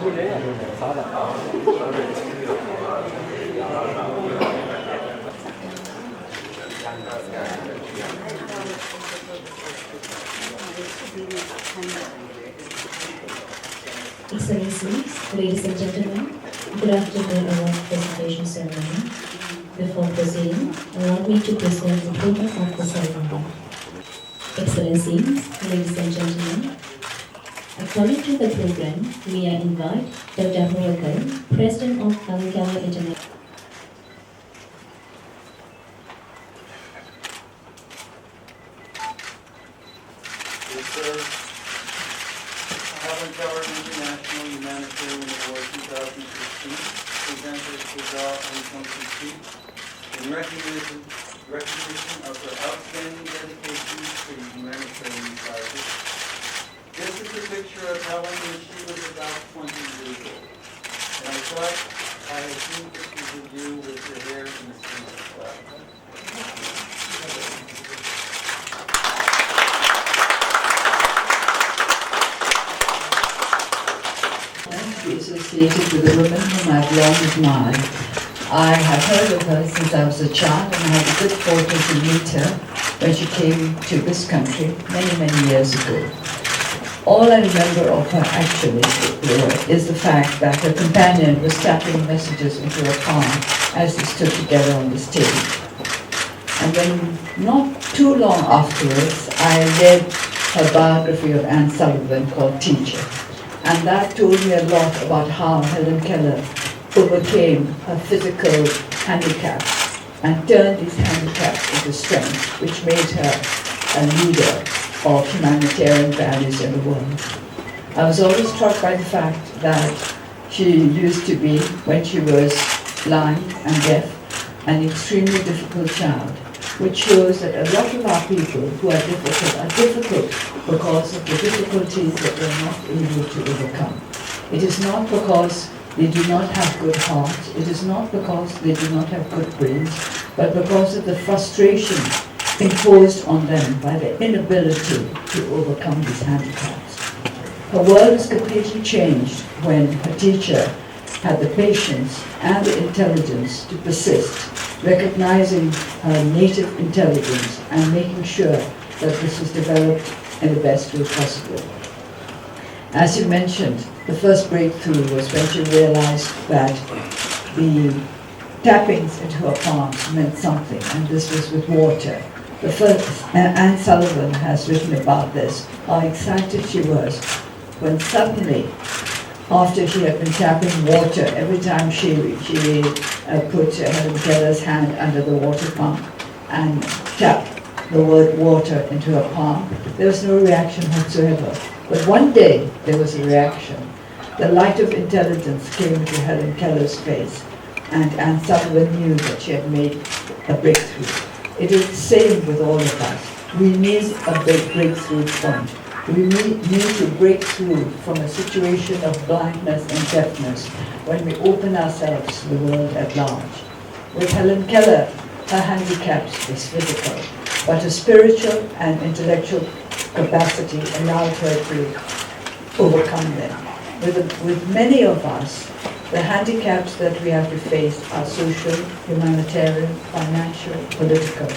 Excellencies, ladies and gentlemen, good afternoon award presentation ceremony. Before proceeding, allow me to present the program of the ceremony. Excellencies, ladies and gentlemen, according to the program, we are invite Dr. Helen, President of Keller International. Keller International Humanitarian Award 2016, presented to Giselle in recognition of her outstanding dedication to humanitarian causes. This is a picture of Helen when she was about 20 years old. And I thought I had seen pictures of you with your hair in the same spot. Associated with a woman whom I've long admired. I have heard of her since I was a child, and I had the good fortune to meet her when she came to this country many years ago. All I remember of her actually is the fact that her companion was tapping messages into her palm as they stood together on the stage. And then, not too long afterwards, I read her biography of Anne Sullivan called Teacher. And that told me a lot about how Helen Keller overcame her physical handicaps and turned these handicaps into strength, which made her a leader of humanitarian values in the world. I was always struck by the fact that she used to be, when she was blind and deaf, an extremely difficult child, which shows that a lot of our people who are difficult because of the difficulties that they're not able to overcome. It is not because they do not have good hearts, it is not because they do not have good brains, but because of the frustration imposed on them by their inability to overcome these handicaps. Her world was completely changed when her teacher had the patience and the intelligence to persist, recognizing her native intelligence and making sure that this was developed in the best way possible. As you mentioned, the first breakthrough was when she realized that the tappings into her palms meant something, and this was with water. The first, Anne Sullivan has written about this, how excited she was when suddenly, after she had been tapping water, every time she put Helen Keller's hand under the water pump and tapped the word water into her palm, there was no reaction whatsoever. But one day there was a reaction. The light of intelligence came into Helen Keller's face, and Anne Sullivan knew that she had made a breakthrough. It is the same with all of us. We need a big breakthrough point. We need to break through from a situation of blindness and deafness when we open ourselves to the world at large. With Helen Keller, her handicaps was physical, but her spiritual and intellectual capacity allowed her to overcome them. With many of us, the handicaps that we have to face are social, humanitarian, financial, political.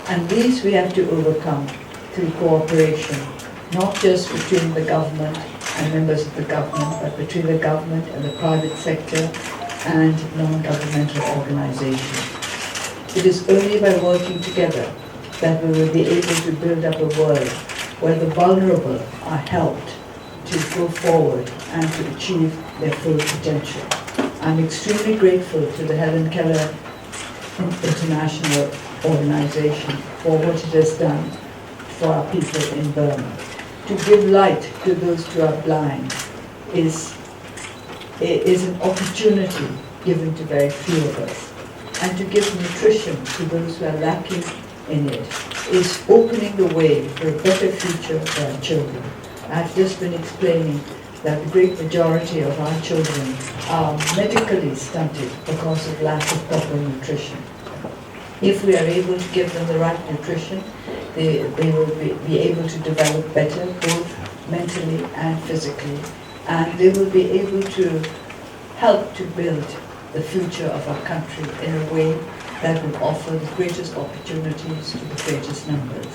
And these we have to overcome through cooperation, not just between the government and members of the government, but between the government and the private sector and non-governmental organizations. It is only by working together that we will be able to build up a world where the vulnerable are helped to go forward and to achieve their full potential. I'm extremely grateful to the Helen Keller International Organization for what it has done for our people in Burma. To give light to those who are blind is an opportunity given to very few of us. And to give nutrition to those who are lacking in it is opening the way for a better future for our children. I've just been explaining that the great majority of our children are medically stunted because of lack of proper nutrition. If we are able to give them the right nutrition, they will be able to develop better, both mentally and physically, and they will be able to help to build the future of our country in a way that will offer the greatest opportunities to the greatest numbers.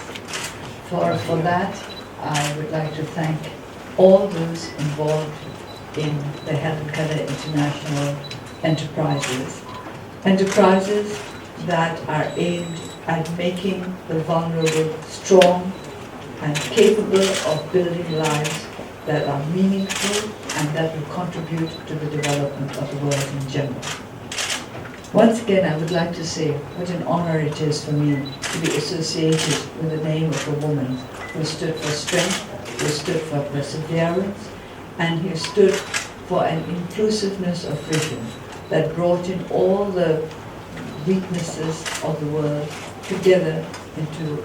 For that, I would like to thank all those involved in the Helen Keller International enterprises that are aimed at making the vulnerable strong and capable of building lives that are meaningful and that will contribute to the development of the world in general. Once again, I would like to say what an honor it is for me to be associated with the name of a woman who stood for strength, who stood for perseverance, and who stood for an inclusiveness of vision that brought in all the weaknesses of the world together into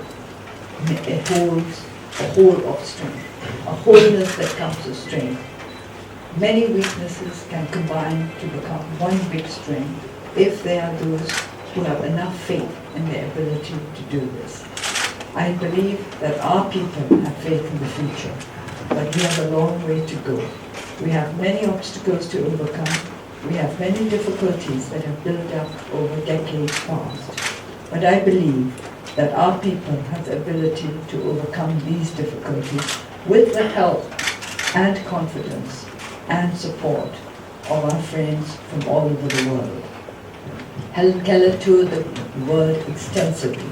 a whole of strength, a wholeness that comes of strength. Many weaknesses can combine to become one big strength if there are those who have enough faith in their ability to do this. I believe that our people have faith in the future, but we have a long way to go. We have many obstacles to overcome. We have many difficulties that have built up over decades past. But I believe that our people have the ability to overcome these difficulties with the help and confidence and support of our friends from all over the world. Helen Keller toured the world extensively.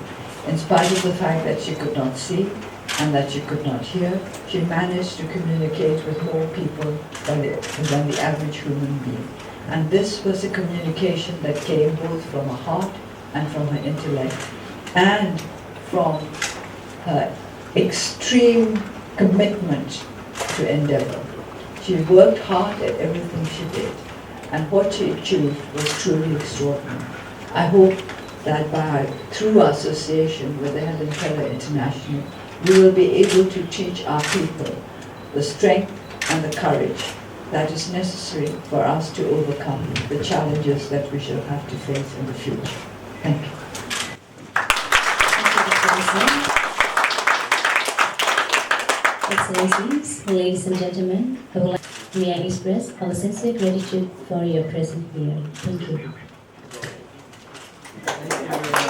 In spite of the fact that she could not see and that she could not hear, she managed to communicate with more people than the average human being. And this was a communication that came both from her heart and from her intellect and from her extreme commitment to endeavor. She worked hard at everything she did, and what she achieved was truly extraordinary. I hope that through our association with the Helen Keller International, we will be able to teach our people the strength and the courage that is necessary for us to overcome the challenges that we shall have to face in the future. Thank you. Excellencies, ladies and gentlemen, may I express our sincere gratitude for your presence here. Thank you. Thank you.